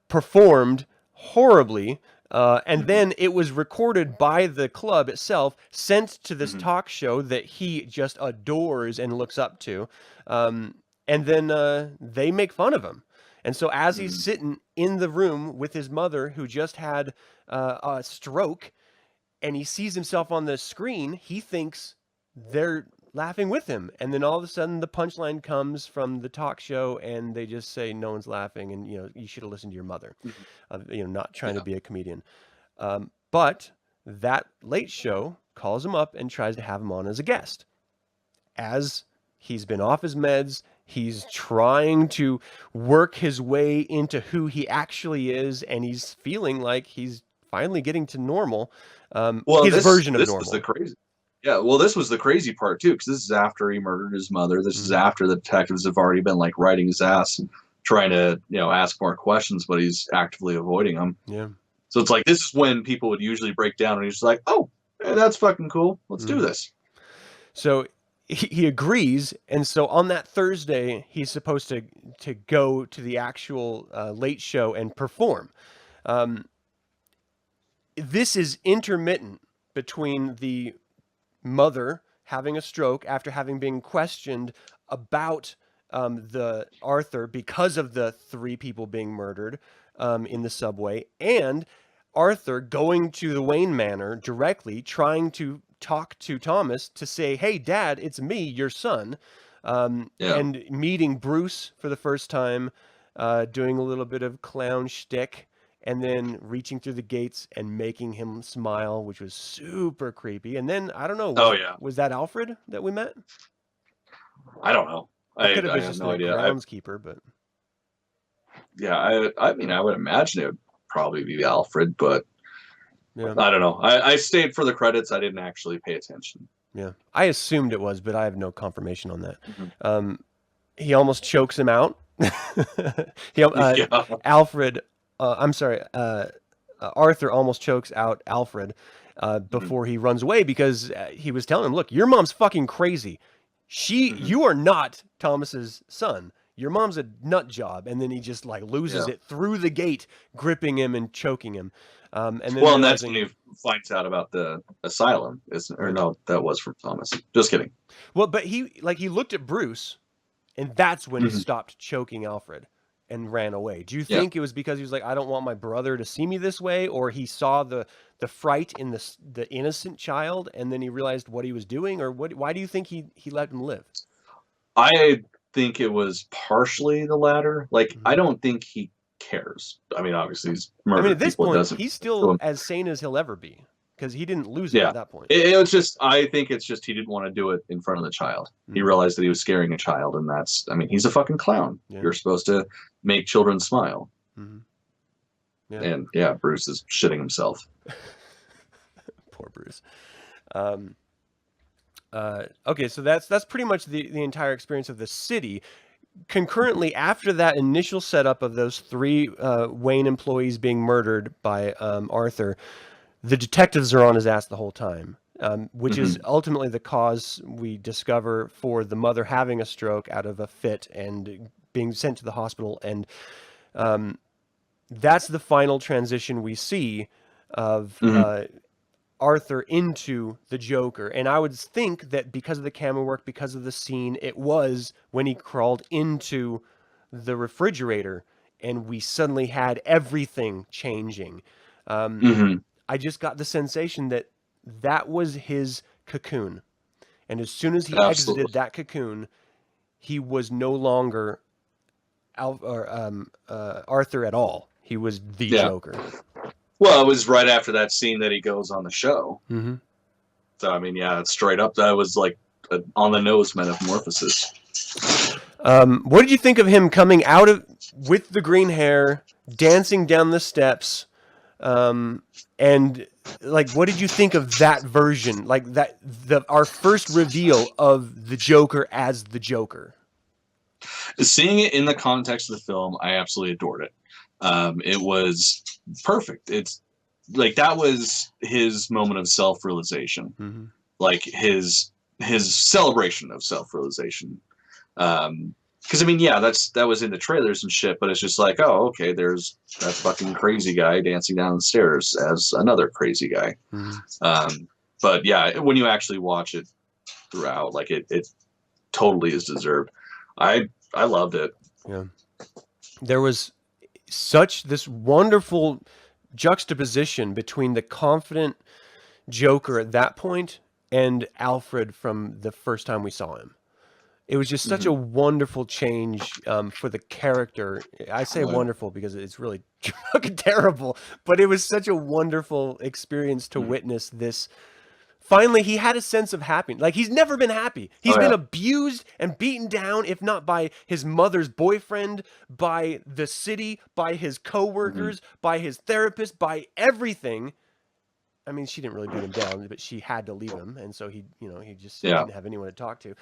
S1: performed horribly, and then it was recorded by the club itself, sent to this talk show that he just adores and looks up to, and then they make fun of him. And so as he's sitting in the room with his mother, who just had a stroke, and he sees himself on the screen, he thinks they're laughing with him. And then all of a sudden the punchline comes from the talk show, and they just say no one's laughing, and you should have listened to your mother. Not trying to be a comedian. But that Late Show calls him up and tries to have him on as a guest. As he's been off his meds, he's trying to work his way into who he actually is, and he's feeling like he's finally getting to normal. His version of normal.
S2: Was the crazy. Yeah, well, this was the crazy part too, because this is after he murdered his mother. This is after the detectives have already been like riding his ass and trying to ask more questions, but he's actively avoiding them.
S1: Yeah.
S2: So it's like this is when people would usually break down, and he's like, "Oh, hey, that's fucking cool. Let's do this."
S1: So he agrees, and so on that Thursday, he's supposed to go to the actual Late Show and perform. This is intermittent between the mother having a stroke after having been questioned about the Arthur because of the 3 people being murdered in the subway, and Arthur going to the Wayne Manor directly, trying to talk to Thomas to say, "Hey, Dad, it's me, your son," and meeting Bruce for the first time, doing a little bit of clown shtick, and then reaching through the gates and making him smile, which was super creepy. And then, I don't know, was that Alfred that we met?
S2: I don't know.
S1: It could have
S2: I
S1: been
S2: have
S1: just
S2: no
S1: a
S2: idea.
S1: groundskeeper, but...
S2: Yeah, I mean, I would imagine it would probably be Alfred, but
S1: yeah.
S2: I don't know. I stayed for the credits. I didn't actually pay attention.
S1: Yeah, I assumed it was, but I have no confirmation on that. He almost chokes him out. Alfred... Arthur almost chokes out Alfred before he runs away, because he was telling him, "Look, your mom's fucking crazy. You are not Thomas's son. Your mom's a nut job." And then he just like loses it through the gate, gripping him and choking him. And then
S2: and that's when he finds out about the asylum. No, that was from Thomas. Just kidding.
S1: Well, but he looked at Bruce, and that's when he stopped choking Alfred and ran away. Do you think it was because he was like, "I don't want my brother to see me this way," or he saw the fright in the innocent child, and then he realized what he was doing, or what? Why do you think he let him live?
S2: I think it was partially the latter. Like, I don't think he cares. I mean, obviously he's murdered
S1: at this
S2: people.
S1: point, he's still as sane as he'll ever be, because he didn't lose it at that point.
S2: It was just, I think it's just he didn't want to do it in front of the child. He realized that he was scaring a child, and that's, I mean, he's a fucking clown. You're supposed to make children smile. And Bruce is shitting himself.
S1: Poor Bruce. Okay, so that's pretty much the entire experience of the city. Concurrently, after that initial setup of those 3 Wayne employees being murdered by Arthur, the detectives are on his ass the whole time, which is ultimately the cause we discover for the mother having a stroke out of a fit and being sent to the hospital. And that's the final transition we see of Arthur into the Joker. And I would think that because of the camera work, because of the scene, it was when he crawled into the refrigerator and we suddenly had everything changing. I just got the sensation that that was his cocoon. And as soon as he exited that cocoon, he was no longer Arthur at all. He was the Joker.
S2: Well, it was right after that scene that he goes on the show.
S1: Mm-hmm.
S2: So, I mean, yeah, straight up, that was like an on-the-nose metamorphosis.
S1: What did you think of him coming out of with the green hair, dancing down the steps, and like, what did you think of that version? Like our first reveal of the Joker as the Joker.
S2: Seeing it in the context of the film, I absolutely adored it. It was perfect. It's like that was his moment of self-realization,
S1: Mm-hmm.
S2: like his celebration of self-realization. Because I mean, yeah, that was in the trailers and shit, but it's just like, oh, okay, there's that fucking crazy guy dancing down the stairs as another crazy guy.
S1: Mm-hmm.
S2: But yeah, when you actually watch it throughout, like it totally is deserved. I loved it.
S1: Yeah, there was such this wonderful juxtaposition between the confident Joker at that point and Alfred from the first time we saw him. It was just such a wonderful change for the character. I say wonderful because it's really fucking terrible, but it was such a wonderful experience to witness this. Finally, he had a sense of happiness. Like, he's never been happy. He's been abused and beaten down, if not by his mother's boyfriend, by the city, by his coworkers, by his therapist, by everything. I mean, she didn't really beat him down, but she had to leave him, and so he just didn't have anyone to talk to.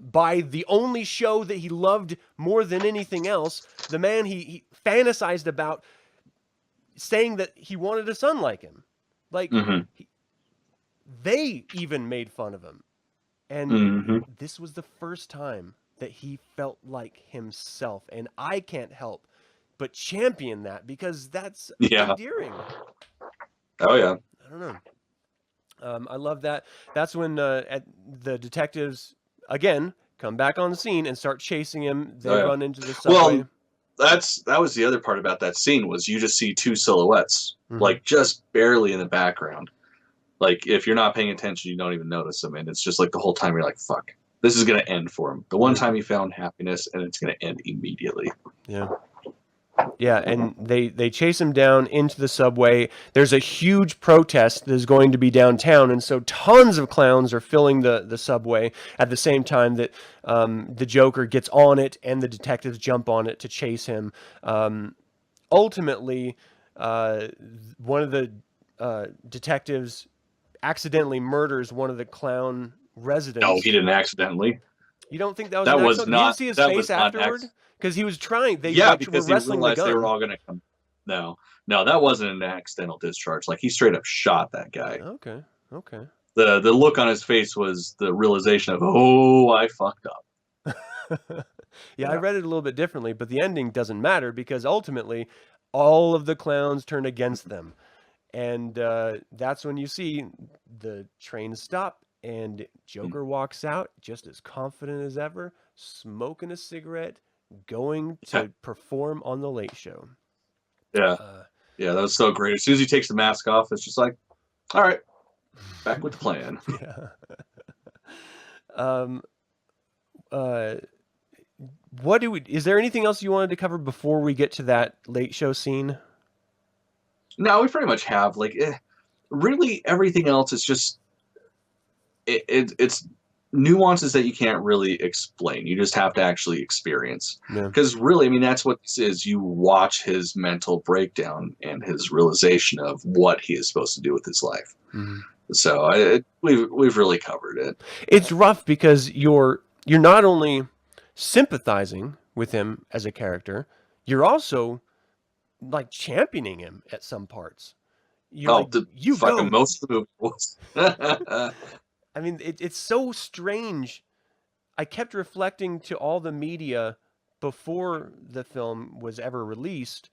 S1: By the only show that he loved more than anything else, the man he fantasized about, saying that he wanted a son like him. Like, they even made fun of him. And this was the first time that he felt like himself, and I can't help but champion that, because that's endearing.
S2: Oh, yeah.
S1: I don't know. I love that. That's when the detectives, again, come back on the scene and start chasing him. They run into the subway.
S2: Well, that was the other part about that scene, was you just see two silhouettes, like just barely in the background. Like, if you're not paying attention, you don't even notice them. And it's just like the whole time you're like, fuck, this is going to end for him. The one time he found happiness, and it's going to end immediately.
S1: Yeah. Yeah, and they chase him down into the subway. There's a huge protest that is going to be downtown, and so tons of clowns are filling the subway at the same time that the Joker gets on it and the detectives jump on it to chase him. Ultimately, one of the detectives accidentally murders one of the clown residents.
S2: No, he didn't accidentally.
S1: You don't think that was
S2: that
S1: an
S2: was
S1: accident?
S2: not?
S1: Did you see his face afterward? Because he was trying.
S2: Because
S1: were wrestling
S2: he realized
S1: the gun.
S2: they were all going to come. No, that wasn't an accidental discharge. Like, he straight up shot that guy.
S1: Okay.
S2: The look on his face was the realization of, oh, I fucked up.
S1: Yeah, I read it a little bit differently, but the ending doesn't matter, because ultimately all of the clowns turn against them. And that's when you see the train stop and Joker walks out just as confident as ever, smoking a cigarette, going to perform on The Late Show.
S2: Yeah. Yeah, that was so great. As soon as he takes the mask off, it's just like, all right, back with the plan.
S1: Is there anything else you wanted to cover before we get to that Late Show scene?
S2: No, we pretty much have. Like, really, everything else is just it's nuances that you can't really explain. You just have to actually experience. Because really, I mean, that's what this is. You watch his mental breakdown and his realization of what he is supposed to do with his life. So we've really covered it.
S1: It's rough because you're not only sympathizing with him as a character, you're also like championing him at some parts. You
S2: fucking most of the movie was.
S1: I mean, it's so strange. I kept reflecting to all the media before the film was ever released,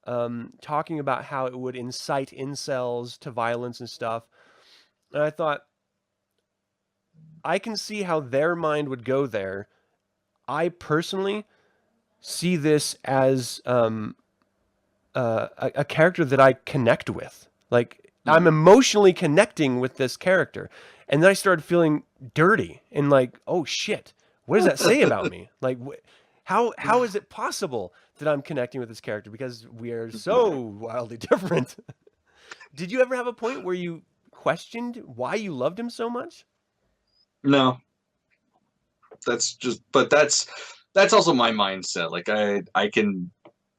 S1: talking about how it would incite incels to violence and stuff. And I thought, I can see how their mind would go there. I personally see this as a character that I connect with. Like, I'm emotionally connecting with this character. And then I started feeling dirty and like, oh shit, what does that say about me? Like, how is it possible that I'm connecting with this character? Because we are so wildly different. Did you ever have a point where you questioned why you loved him so much?
S2: No, but that's also my mindset. Like I can,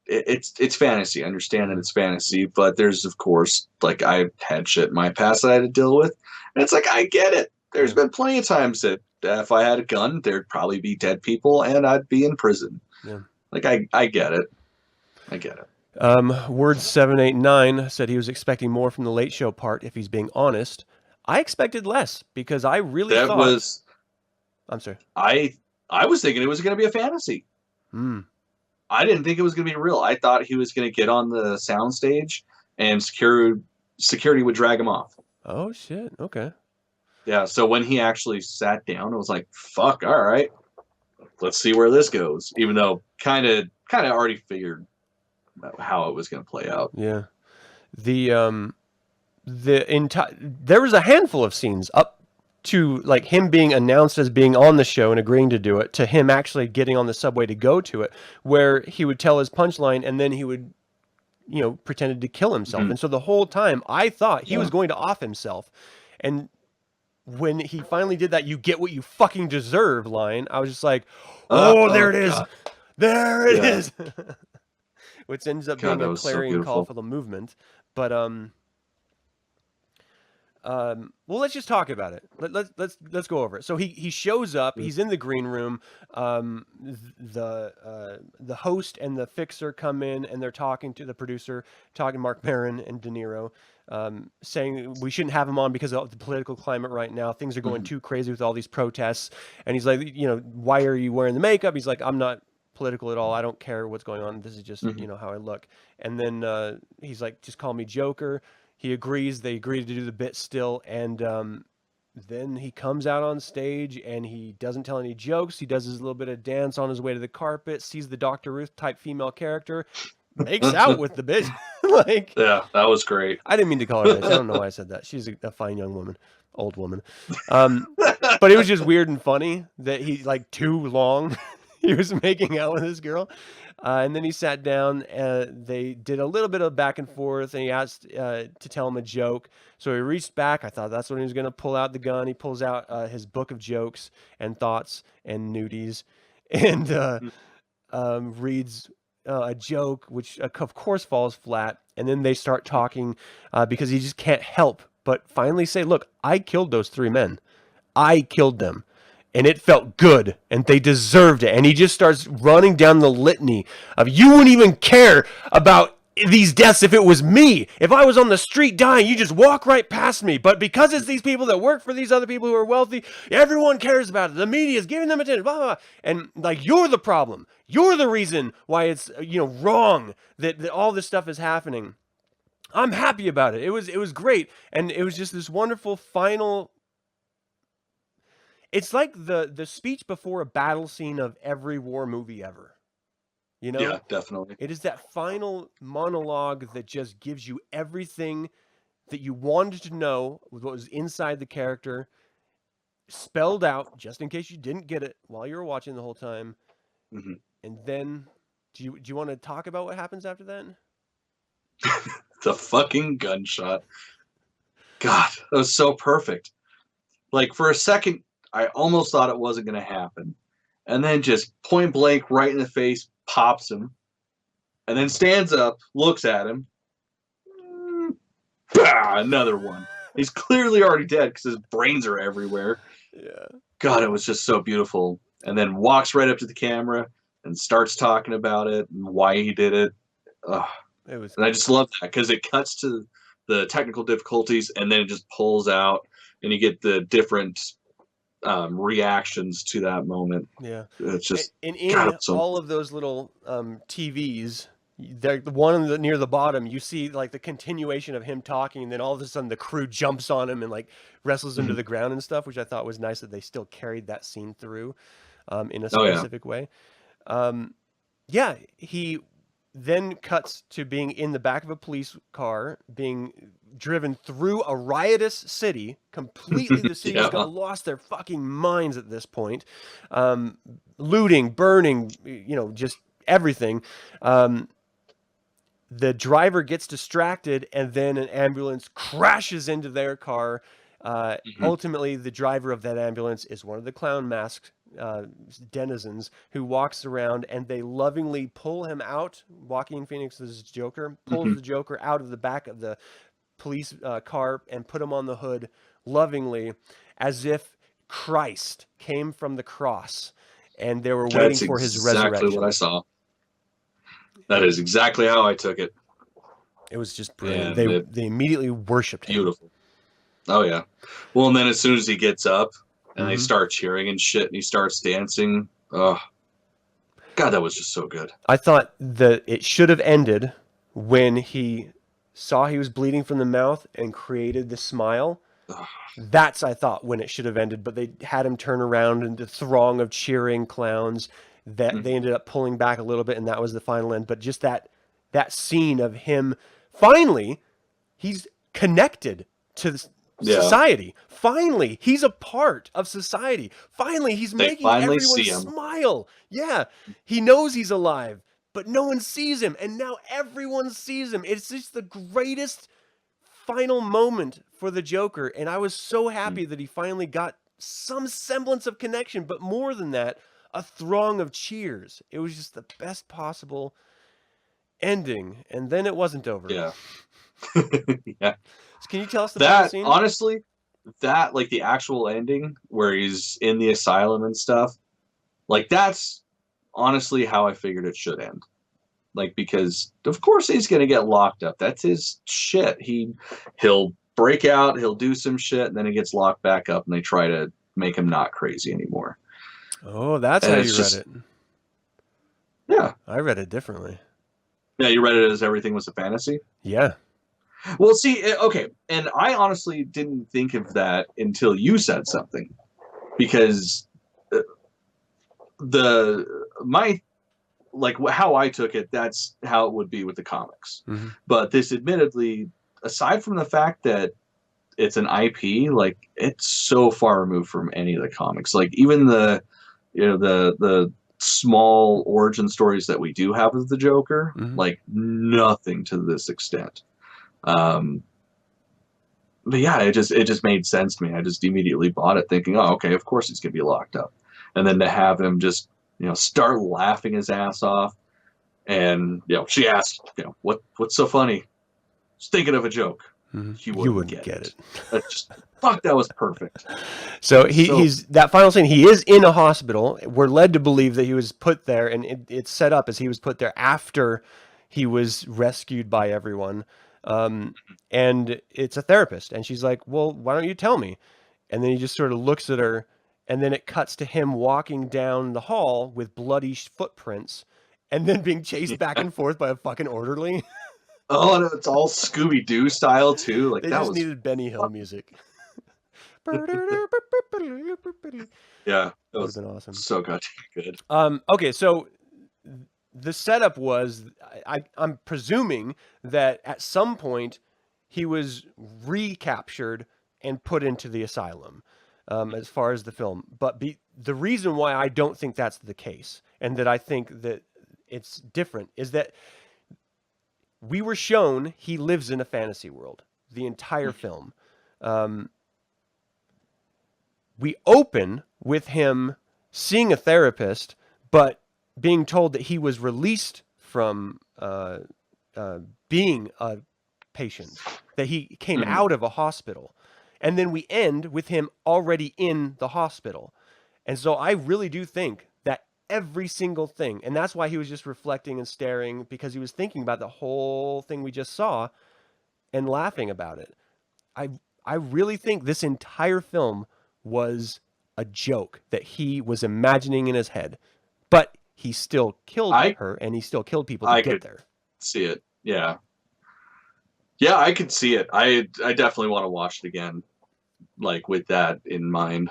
S2: it's fantasy. I understand that it's fantasy, but there's of course, like, I've had shit in my past that I had to deal with, and it's like, I get it. There's been plenty of times that if I had a gun, there'd probably be dead people and I'd be in prison.
S1: Yeah.
S2: Like, I get it. I get it.
S1: Word789 said he was expecting more from the Late Show part. If he's being honest, I expected less because I really
S2: That
S1: thought.
S2: was.
S1: I'm sorry.
S2: I was thinking it was going to be a fantasy. I didn't think it was going to be real. I thought he was going to get on the soundstage and security would drag him off.
S1: Oh shit. Okay.
S2: Yeah. So when he actually sat down, I was like, "Fuck! All right, let's see where this goes." Even though kind of already figured how it was going to play out.
S1: Yeah. The entire there was a handful of scenes up to like him being announced as being on the show and agreeing to do it, to him actually getting on the subway to go to it, where he would tell his punchline and then he would, pretended to kill himself. And so the whole time I thought he was going to off himself. And when he finally did that, "you get what you fucking deserve" line, I was just like, there it is. God. There it is. Which ends up being a clarion call for the movement. But well, let's just talk about it. Let's go over it. So he shows up. He's in the green room. The host and the fixer come in and they're talking to the producer, talking to Mark Maron and De Niro, saying we shouldn't have him on because of the political climate right now. Things are going too crazy with all these protests. And he's like, why are you wearing the makeup? He's like, I'm not political at all. I don't care what's going on. This is just how I look. And then he's like, just call me Joker. He agrees. They agree to do the bit still. And then he comes out on stage and he doesn't tell any jokes. He does his little bit of dance on his way to the carpet, sees the Dr. Ruth type female character, makes out with the bitch. Like,
S2: yeah, that was great.
S1: I didn't mean to call her bitch. I don't know why I said that. She's a fine young woman, old woman. But it was just weird and funny that he, like, too long, he was making out with this girl. And then he sat down, they did a little bit of back and forth, and he asked to tell him a joke. So he reached back. I thought that's when he was going to pull out the gun. He pulls out his book of jokes and thoughts and nudies and reads a joke, which of course falls flat. And then they start talking because he just can't help but finally say, "Look, I killed those 3 men. I killed them. And it felt good, and they deserved it." And he just starts running down the litany of, "You wouldn't even care about these deaths if it was me. If I was on the street dying, you just walk right past me. But because it's these people that work for these other people who are wealthy, everyone cares about it. The media is giving them attention, blah, blah, blah. And like, you're the problem. You're the reason why it's wrong that all this stuff is happening. I'm happy about it. It was great. And it was just this wonderful final." It's like the speech before a battle scene of every war movie ever.
S2: Yeah, definitely.
S1: It is that final monologue that just gives you everything that you wanted to know, with what was inside the character, spelled out, just in case you didn't get it while you were watching the whole time. And then, do you want to talk about what happens after that?
S2: The fucking gunshot. God, that was so perfect. Like, for a second, I almost thought it wasn't going to happen. And then just point blank right in the face, pops him. And then stands up, looks at him. Bah, another one. He's clearly already dead because his brains are everywhere.
S1: Yeah.
S2: God, it was just so beautiful. And then walks right up to the camera and starts talking about it and why he did it. And I just love that because it cuts to the technical difficulties and then it just pulls out and you get the different reactions to that moment.
S1: Yeah,
S2: it's just
S1: in all of those little TVs, the one near the bottom, you see like the continuation of him talking, and then all of a sudden the crew jumps on him and like wrestles him to the ground and stuff, which I thought was nice that they still carried that scene through in a specific way. Yeah, he then cuts to being in the back of a police car, being driven through a riotous city. Completely, the city's
S2: Yeah.
S1: lost their fucking minds at this point. Looting, burning, just everything. The driver gets distracted, and then an ambulance crashes into their car. Ultimately, the driver of that ambulance is one of the clown mask denizens who walks around, and they lovingly pull him out. Joaquin Phoenix's Joker pulls the Joker out of the back of the police car and put him on the hood lovingly, as if Christ came from the cross and they were waiting for his resurrection.
S2: That's exactly what I saw. That is exactly how I took it.
S1: It was just brilliant. They immediately worshipped him.
S2: Beautiful. Oh, yeah. Well, and then as soon as he gets up and they start cheering and shit and he starts dancing, oh, God, that was just so good.
S1: I thought that it should have ended when he saw he was bleeding from the mouth and created the smile. That's, I thought, when it should have ended, but they had him turn around into a throng of cheering clowns that they ended up pulling back a little bit, and that was the final end. But just that scene of him, finally, he's connected to society. Finally, he's a part of society. Finally, he's making everyone smile. Yeah, he knows he's alive, but no one sees him, and now everyone sees him. It's just the greatest final moment for the Joker, and I was so happy that he finally got some semblance of connection, but more than that, a throng of cheers. It was just the best possible ending, and then it wasn't over.
S2: Yeah. Yeah.
S1: So can you tell us the final scene?
S2: Honestly, that, like, the actual ending where he's in the asylum and stuff, like, that's honestly how I figured it should end. Like, because of course he's gonna get locked up. That's his shit. He'll break out, he'll do some shit, and then he gets locked back up, and they try to make him not crazy anymore.
S1: Oh, that's how you read it.
S2: Yeah.
S1: I read it differently.
S2: Yeah, you read it as everything was a fantasy?
S1: Yeah.
S2: Well, see, okay, and I honestly didn't think of that until you said something, because how I took it, that's how it would be with the comics. But this, admittedly, aside from the fact that it's an IP, like, it's so far removed from any of the comics. Like, even the small origin stories that we do have of the Joker, like, nothing to this extent. But yeah, it just made sense to me. I just immediately bought it, thinking, oh, okay, of course he's gonna be locked up. And then to have him just, start laughing his ass off, and she asked, what's so funny? Just thinking of a joke. You wouldn't get it. That was perfect.
S1: So he's that final scene. He is in a hospital. We're led to believe that he was put there, and it's set up as he was put there after he was rescued by everyone. And it's a therapist, and she's like, well, why don't you tell me? And then he just sort of looks at her, and then it cuts to him walking down the hall with bloody footprints, and then being chased back and forth by a fucking orderly.
S2: Oh, and it's all Scooby-Doo style too. Like,
S1: they just needed Benny Hill music.
S2: Yeah, that
S1: would have been awesome.
S2: So goddamn good.
S1: Okay, so the setup was, I'm presuming that at some point he was recaptured and put into the asylum, as far as the film. But the reason why I don't think that's the case, and that I think that it's different, is that we were shown he lives in a fantasy world the entire film. We open with him seeing a therapist, but being told that he was released from being a patient, that he came out of a hospital. And then we end with him already in the hospital. And so I really do think that every single thing, and that's why he was just reflecting and staring, because he was thinking about the whole thing we just saw and laughing about it. I really think this entire film was a joke that he was imagining in his head, but he still killed her, and he still killed people to get there.
S2: See it. Yeah, I could see it. I definitely want to watch it again, like, with that in mind.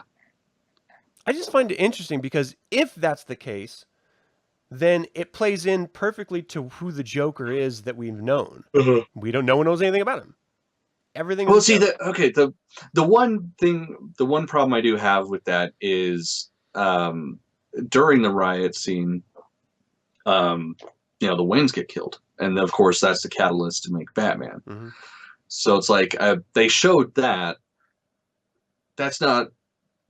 S1: I just find it interesting, because if that's the case, then it plays in perfectly to who the Joker is that we've known. No one knows anything about him. Everything is
S2: well, see that okay. The one problem I do have with that is during the riot scene, the Waynes get killed, and of course that's the catalyst to make Batman.
S1: Mm-hmm.
S2: So it's like they showed that. That's not.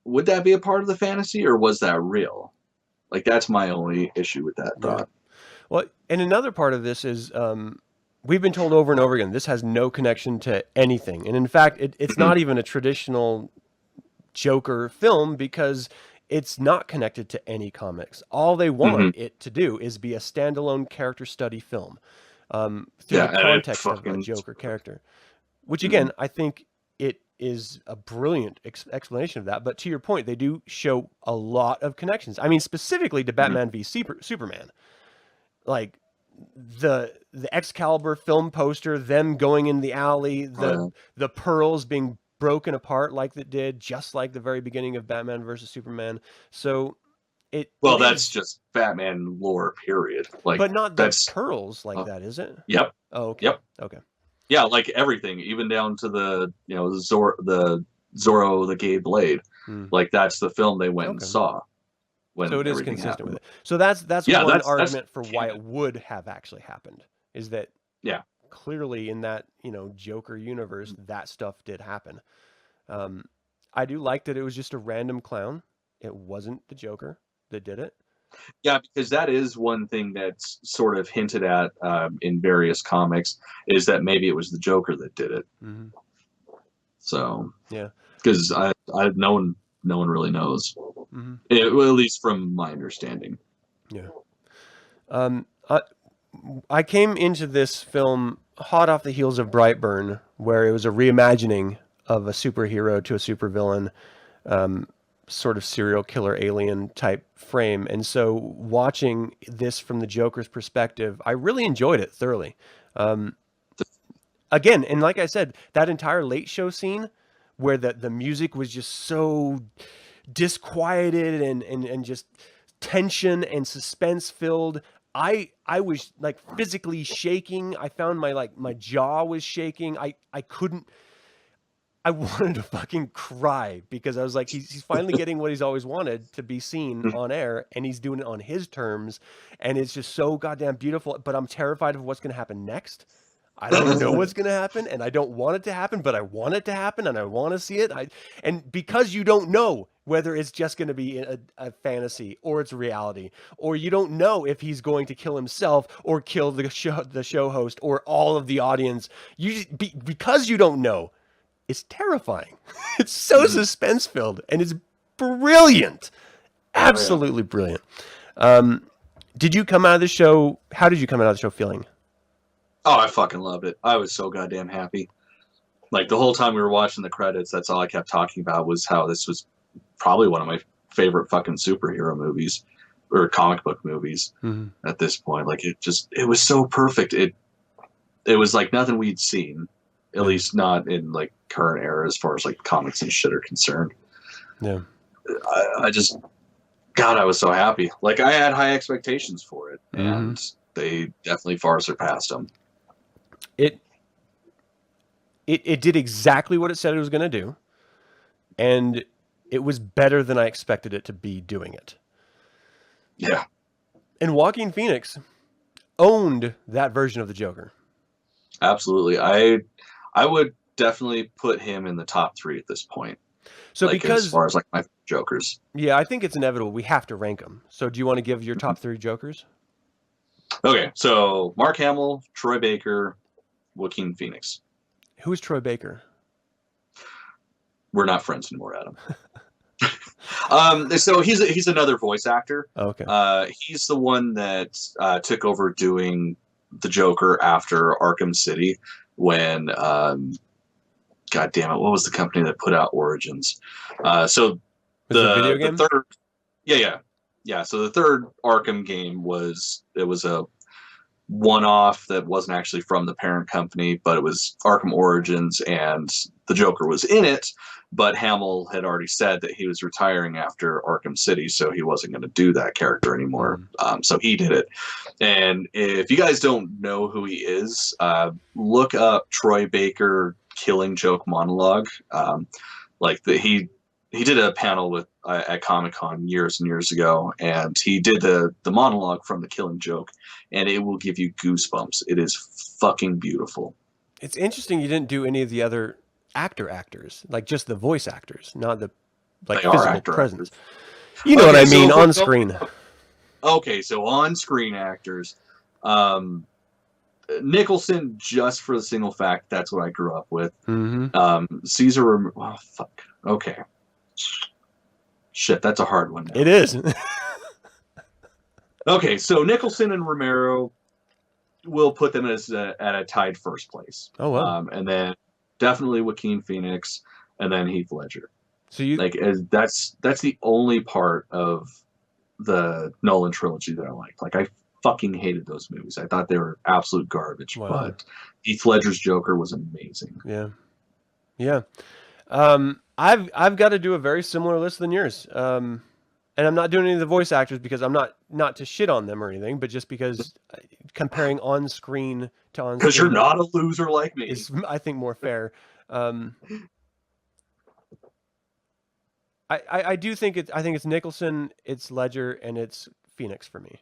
S2: Would that be a part of the fantasy, or was that real? Like, that's my only issue with that thought.
S1: Yeah. Well, and another part of this is we've been told over and over again this has no connection to anything, and in fact, it's not even a traditional Joker film because it's not connected to any comics. All they want it to do is be a standalone character study film through the context of a Joker character, which again, I think it is a brilliant explanation of that. But to your point, they do show a lot of connections. I mean, specifically to Batman v Superman, like the Excalibur film poster, them going in the alley, the pearls being broken apart like that did, just like the very beginning of Batman versus Superman. So
S2: that's just Batman lore, period. Like,
S1: but not the pearls like that, is it?
S2: Yep.
S1: Oh, okay.
S2: Yep.
S1: Okay.
S2: Yeah, like everything, even down to the Zorro the Gay Blade. Like, that's the film they went and saw.
S1: So it is consistent with it. So that's one argument for why it would have actually happened, is that clearly in that Joker universe that stuff did happen. I do like that it was just a random clown. It wasn't the Joker that did it.
S2: Yeah, because that is one thing that's sort of hinted at in various comics, is that maybe it was the Joker that did it. So
S1: yeah,
S2: because no one really knows, at least from my understanding.
S1: Yeah. I came into this film hot off the heels of Brightburn, where it was a reimagining of a superhero to a supervillain. Sort of serial killer alien type frame. And so watching this from the Joker's perspective, I really enjoyed it thoroughly. Again, and like I said, that entire late show scene where the music was just so disquieted and just tension and suspense filled. I was like physically shaking. I found my jaw was shaking. I wanted to fucking cry because I was like, he's finally getting what he's always wanted, to be seen on air, and he's doing it on his terms, and it's just so goddamn beautiful. But I'm terrified of what's going to happen next. I don't know what's going to happen, and I don't want it to happen, but I want it to happen, and I want to see it. And because you don't know whether it's just going to be a fantasy or it's reality, or you don't know if he's going to kill himself or kill the show host or all of the audience, because you don't know. It's terrifying. It's so suspense filled, and it's brilliant. Absolutely brilliant. Did you come out of the show? How did you come out of the show feeling?
S2: Oh, I fucking loved it. I was so goddamn happy. Like, the whole time we were watching the credits, that's all I kept talking about, was how this was probably one of my favorite fucking superhero movies or comic book movies at this point. Like, it was so perfect. It was like nothing we'd seen. At least not in like current era, as far as like comics and shit are concerned. Yeah, I was so happy. Like, I had high expectations for it, and they definitely far surpassed them.
S1: It did exactly what it said it was going to do, and it was better than I expected it to be doing it.
S2: Yeah,
S1: and Joaquin Phoenix owned that version of the Joker.
S2: Absolutely, I would definitely put him in the top 3 at this point.
S1: So,
S2: like,
S1: because
S2: as far as like my Jokers.
S1: Yeah, I think it's inevitable. We have to rank them. So do you want to give your top 3 Jokers?
S2: Okay, so Mark Hamill, Troy Baker, Joaquin Phoenix.
S1: Who is Troy Baker?
S2: We're not friends anymore, Adam. So he's another voice actor.
S1: Okay.
S2: He's the one that took over doing the Joker after Arkham City, when God damn it, what was the company that put out Origins? So the video game? The third, yeah. So the third Arkham game was a one-off that wasn't actually from the parent company, but it was Arkham Origins, and the Joker was in it. But Hamill had already said that he was retiring after Arkham City, so he wasn't going to do that character anymore. So he did it. And if you guys don't know who he is, look up Troy Baker Killing Joke monologue. He did a panel with at Comic-Con years and years ago, and he did the monologue from the Killing Joke, and it will give you goosebumps. It is fucking beautiful.
S1: It's interesting you didn't do any of the other actors, like just the voice actors, not the physical presence. Actors. You know what I mean, on screen.
S2: Okay, so on-screen actors. Nicholson, just for the single fact, that's what I grew up with. Caesar, oh, fuck. Okay. Shit, that's a hard one now.
S1: It is.
S2: Okay, so Nicholson and Romero, we'll put them as at a tied first place.
S1: Oh, wow.
S2: And then definitely Joaquin Phoenix, and then Heath Ledger.
S1: So you
S2: that's the only part of the Nolan trilogy that I liked. Like, I fucking hated those movies. I thought they were absolute garbage. Wow. But Heath Ledger's Joker was amazing.
S1: Yeah. I've got to do a very similar list than yours. And I'm not doing any of the voice actors because I'm not to shit on them or anything, but just because comparing on screen to on screen.
S2: Because you're not a loser like me.
S1: Is, I think, more fair. I do think it's Nicholson, it's Ledger, and it's Phoenix for me.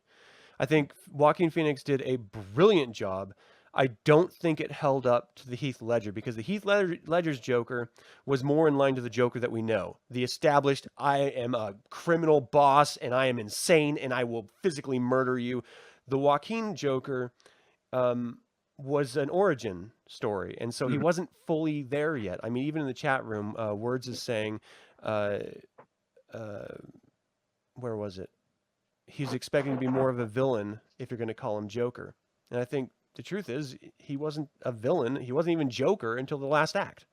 S1: I think Joaquin Phoenix did a brilliant job. I don't think it held up to the Heath Ledger, because the Heath Ledger's Joker was more in line to the Joker that we know. The established, I am a criminal boss and I am insane and I will physically murder you. The Joaquin Joker was an origin story, and so he wasn't fully there yet. I mean, even in the chat room, Words is saying, where was it? He's expecting to be more of a villain if you're going to call him Joker. And I think the truth is, he wasn't a villain. He wasn't even Joker until the last act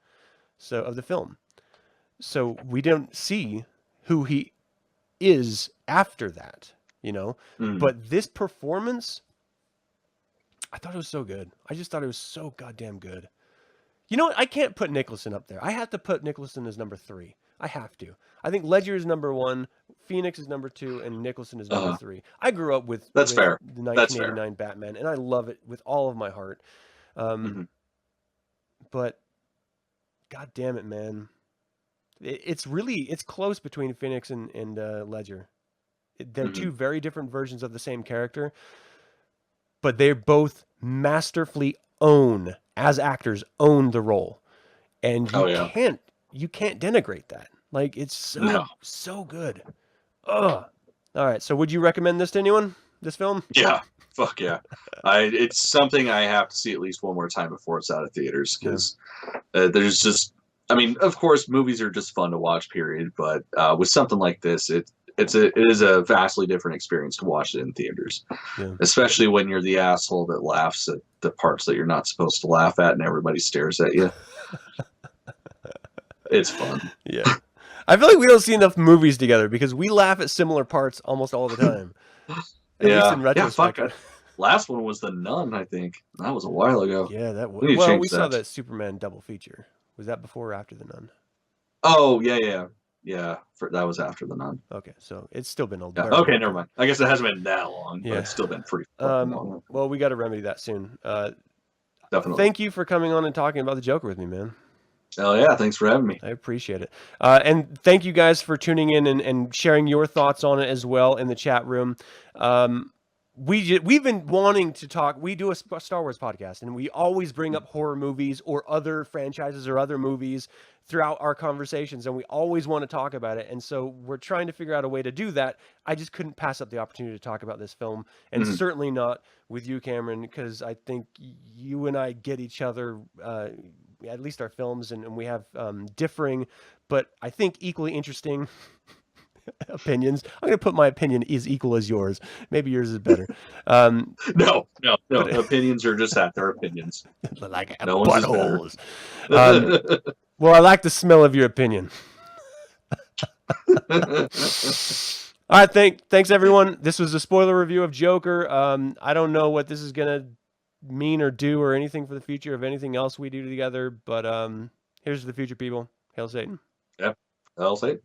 S1: of the film. So we don't see who he is after that, you know? But this performance, I thought it was so good. I just thought it was so goddamn good. You know what? I can't put Nicholson up there. I have to put Nicholson as number 3. I have to. I think Ledger is number 1, Phoenix is number 2, and Nicholson is number 3. I grew up with
S2: fair.
S1: The 1989 Batman, and I love it with all of my heart. But god damn it, man. It's close between Phoenix and Ledger. They're two very different versions of the same character, but they both masterfully as actors own the role. And you can't denigrate that. Like, it's so good. Ugh. All right. So would you recommend this to anyone, this film?
S2: Yeah. Fuck yeah. It's something I have to see at least one more time before it's out of theaters, because there's just, I mean, of course, movies are just fun to watch, period. But with something like this, it is a vastly different experience to watch it in theaters, especially when you're the asshole that laughs at the parts that you're not supposed to laugh at and everybody stares at you. It's fun.
S1: Yeah. I feel like we don't see enough movies together because we laugh at similar parts almost all the time. At least in retrospect.
S2: Yeah, last one was The Nun, I think. That was a while ago.
S1: Yeah, that was. Well, we saw that Superman double feature. Was that before or after The Nun?
S2: Oh, yeah. Yeah, that was after The Nun.
S1: Okay, so it's still been a
S2: while. Okay, never mind. I guess it hasn't been that long, but it's still been pretty long.
S1: Well, we got to remedy that soon.
S2: Definitely.
S1: Thank you for coming on and talking about the Joker with me, man.
S2: Oh yeah, thanks for having me.
S1: I appreciate it. And thank you guys for tuning in and sharing your thoughts on it as well in the chat room. We've been wanting to talk. We do a Star Wars podcast, and we always bring up horror movies or other franchises or other movies throughout our conversations, and we always want to talk about it. And so we're trying to figure out a way to do that. I just couldn't pass up the opportunity to talk about this film, and certainly not with you, Cameron, because I think you and I get each other, at least our films, and we have differing, but I think equally interesting opinions. I'm going to put my opinion is equal as yours. Maybe yours is better.
S2: No. Opinions are just that. They're opinions.
S1: Like buttholes. Well, I like the smell of your opinion. All right, thanks everyone. This was a spoiler review of Joker. I don't know what this is gonna mean or do or anything for the future of anything else we do together, but here's to the future, people. Hail Satan.
S2: Yeah, I'll say it.